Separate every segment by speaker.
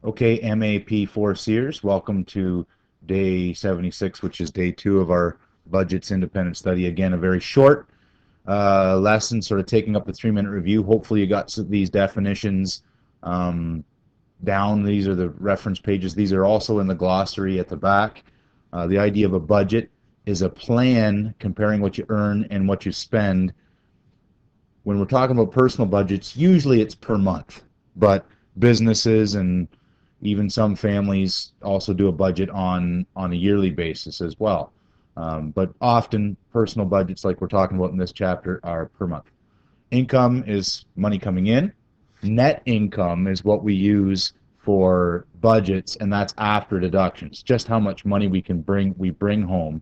Speaker 1: Okay, MAP4Cers, welcome to day 76, which is day 2 of our budgets independent study. Again, a very short lesson, sort of taking up the 3-minute review. Hopefully you got these definitions down. These are the reference pages. These are also in the glossary at the back. The idea of a budget is a plan comparing what you earn and what you spend. When we're talking about personal budgets, usually it's per month, but businesses and even some families also do a budget on a yearly basis as well. But often personal budgets, like we're talking about in this chapter, are per month. Income is money coming in. Net income is what we use for budgets, and that's after deductions. Just how much money we bring home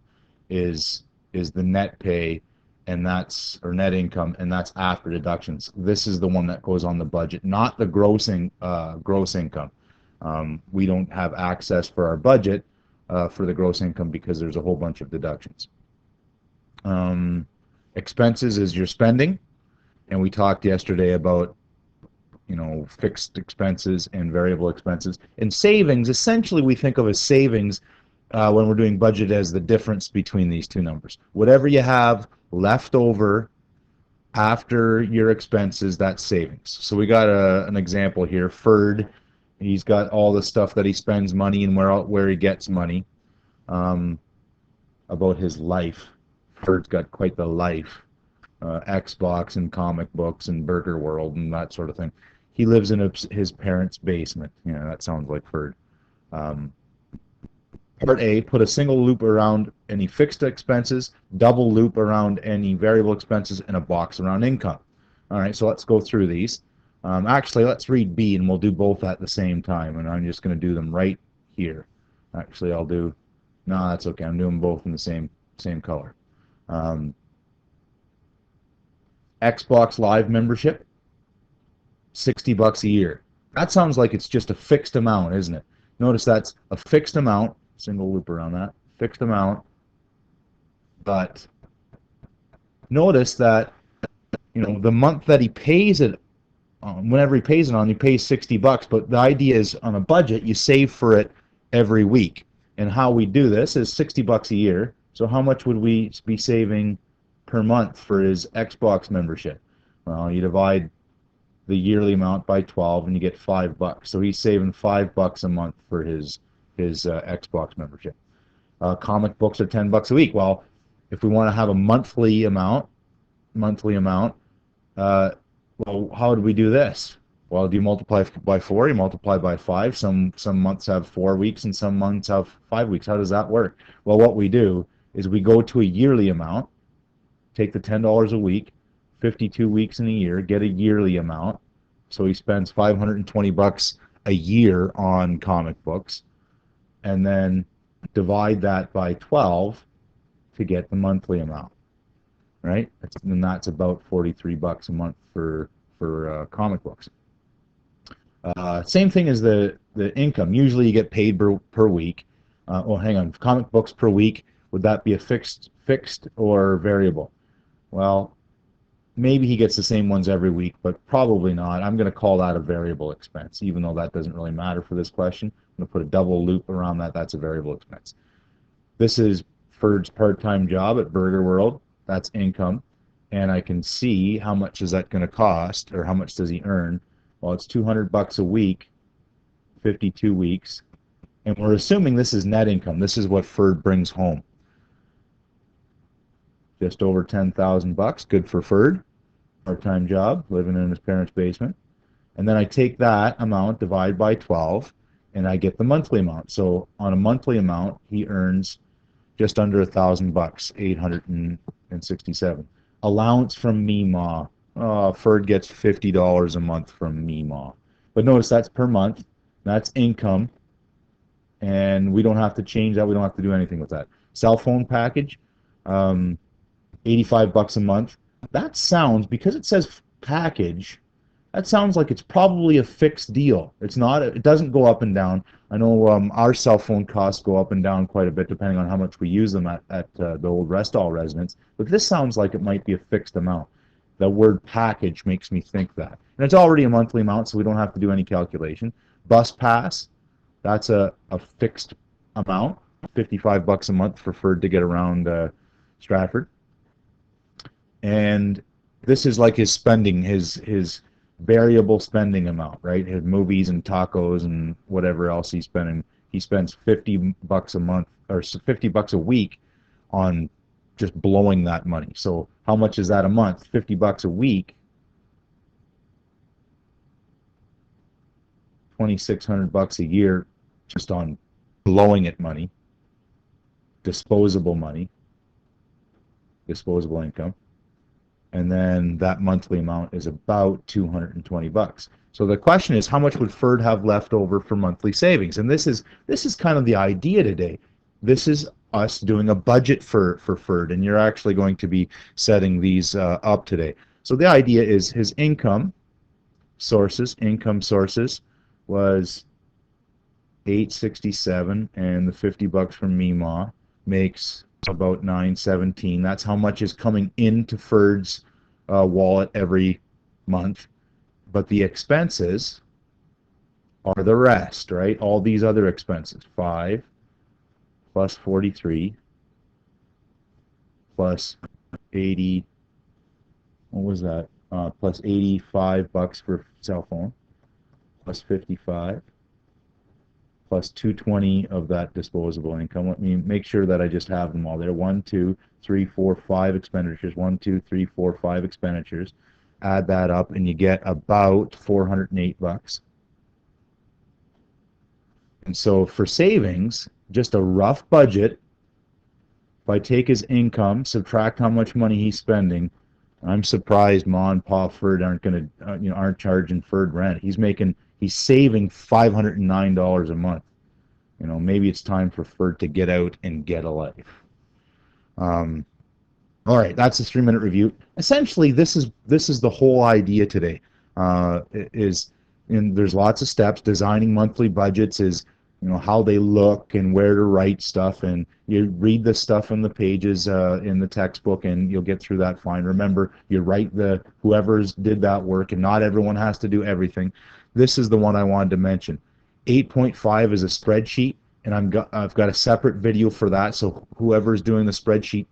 Speaker 1: is the net pay, and that's or net income, and that's after deductions. This is the one that goes on the budget, not the gross income. We don't have access for our budget for the gross income because there's a whole bunch of deductions. Expenses is your spending, and we talked yesterday about fixed expenses and variable expenses. And savings, essentially we think of as savings when we're doing budget as the difference between these two numbers. Whatever you have left over after your expenses, that's savings. So we got an example here. Ferd, he's got all the stuff that he spends money and where he gets money. About his life. Ferd's got quite the life. Xbox and comic books and Burger World and that sort of thing. He lives in his parents' basement. Yeah, that sounds like Ferd. Part A, put a single loop around any fixed expenses, double loop around any variable expenses, and a box around income. All right, so let's go through these. Actually, let's read B, and we'll do both at the same time, and I'm just going to do them right here. Actually, no, that's okay. I'm doing both in the same color. Xbox Live membership, $60 a year. That sounds like it's just a fixed amount, isn't it? Notice that's a fixed amount, single loop around that, fixed amount, but notice that the month that he pays it whenever he pays it on, he pays $60, but the idea is on a budget you save for it every week. And how we do this is $60 a year. So how much would we be saving per month for his Xbox membership? Well, you divide the yearly amount by 12 and you get $5. So he's saving $5 a month for his Xbox membership. Comic books are $10 a week. Well, if we want to have a monthly amount, well, how do we do this? Well, do you multiply by 4? You multiply by 5. Some months have 4 weeks and some months have 5 weeks. How does that work? Well, what we do is we go to a yearly amount, take the $10 a week, 52 weeks in a year, get a yearly amount. So he spends $520 a year on comic books, and then divide that by 12 to get the monthly amount, right? And that's about $43 a month for comic books. Same thing as the income. Usually you get paid per week. Oh, hang on. Comic books per week, would that be a fixed or variable? Well, maybe he gets the same ones every week, but probably not. I'm going to call that a variable expense, even though that doesn't really matter for this question. I'm going to put a double loop around that. That's a variable expense. This is Ferd's part-time job at Burger World. That's income. And I can see how much is that going to cost, or how much does he earn. Well, it's $200 a week, 52 weeks. And we're assuming this is net income. This is what Ferd brings home. Just over $10,000, good for Ferd. Part-time job, living in his parents' basement. And then I take that amount, divide by 12, and I get the monthly amount. So on a monthly amount, he earns just under $1,000, 867. Allowance from MEMA. Ferd gets $50 a month from MEMA. But notice that's per month. That's income. And we don't have to change that. We don't have to do anything with that. Cell phone package, $85 a month. That sounds, because it says package, that sounds like it's probably a fixed deal. It's not. It doesn't go up and down. I know our cell phone costs go up and down quite a bit depending on how much we use them at the old Restall residence. But this sounds like it might be a fixed amount. The word package makes me think that. And it's already a monthly amount, so we don't have to do any calculation. Bus pass, That's a fixed amount, $55 a month for FERD to get around Stratford. And this is like his spending, his variable spending amount, right? His movies and tacos and whatever else he's spending. He spends $50 a month or $50 a week on just blowing that money. So how much is that a month? $50 a week, $2,600 a year just on blowing it money, disposable money, disposable income. And then that monthly amount is about $220. So the question is, how much would FERD have left over for monthly savings? And this is kind of the idea today. This is us doing a budget for FERD, and you're actually going to be setting these up today. So the idea is his income sources was 867, and the $50 from MEMA makes about 917. That's how much is coming into FERD's wallet every month. But the expenses are the rest, right? All these other expenses. 5 plus 43 plus 80. What was that? Plus $85 for cell phone. Plus 55. Plus 220 of that disposable income. Let me make sure that I just have them all there. 1, 2, 3, 4, 5 expenditures. 1, 2, 3, 4, 5 expenditures. Add that up, and you get about $408. And so for savings, just a rough budget. If I take his income, subtract how much money he's spending, I'm surprised Ma and Pa FERD aren't charging FERD rent. He's saving $509 a month. Maybe it's time for FERD to get out and get a life. All right, that's a 3-minute review. Essentially, this is the whole idea today. There's lots of steps. Designing monthly budgets is how they look and where to write stuff, and you read the stuff in the pages in the textbook, and you'll get through that fine. Remember, you write whoever's did that work, and not everyone has to do everything. This is the one I wanted to mention. 8.5 is a spreadsheet, and I've got a separate video for that. So whoever's doing the spreadsheet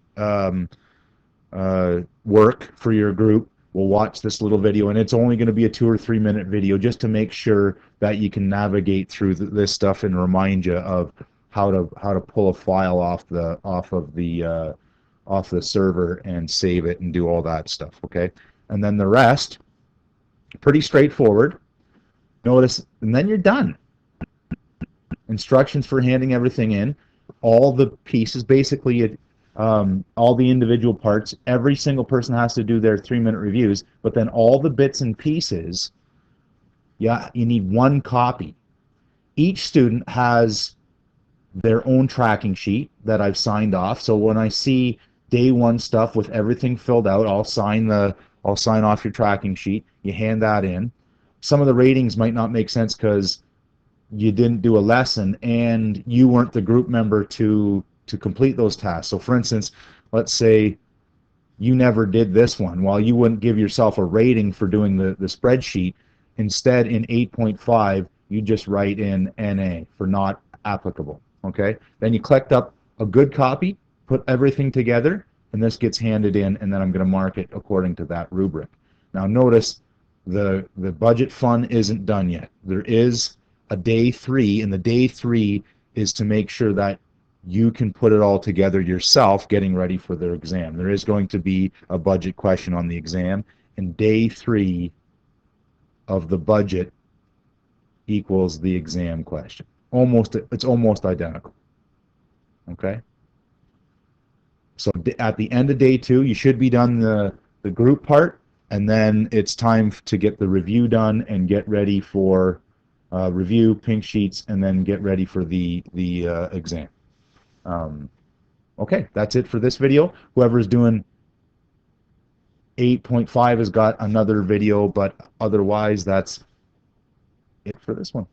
Speaker 1: work for your group will watch this little video, and it's only going to be a 2 or 3 minute video just to make sure that you can navigate through this stuff and remind you of how to pull a file off the server and save it and do all that stuff. Okay, and then the rest, pretty straightforward. Notice, and then you're done. Instructions for handing everything in, all the pieces, basically all the individual parts. Every single person has to do their 3-minute reviews, but then all the bits and pieces, you need one copy. Each student has their own tracking sheet that I've signed off. So when I see day 1 stuff with everything filled out, I'll sign off your tracking sheet. You hand that in. Some of the ratings might not make sense because you didn't do a lesson and you weren't the group member to complete those tasks. So for instance, let's say you never did this one. Well, you wouldn't give yourself a rating for doing the spreadsheet. Instead, in 8.5, you just write in NA for not applicable. Okay? Then you collect up a good copy, put everything together, and this gets handed in, and then I'm going to mark it according to that rubric. Now notice the budget fun isn't done yet. There is a day 3, and the day 3 is to make sure that you can put it all together yourself getting ready for their exam. There is going to be a budget question on the exam, and day 3 of the budget equals the exam question. It's almost identical. Okay? So at the end of day 2, you should be done the group part, and then it's time to get the review done and get ready for review, pink sheets, and then get ready for the exam. Okay, that's it for this video. Whoever's doing 8.5 has got another video, but otherwise that's it for this one.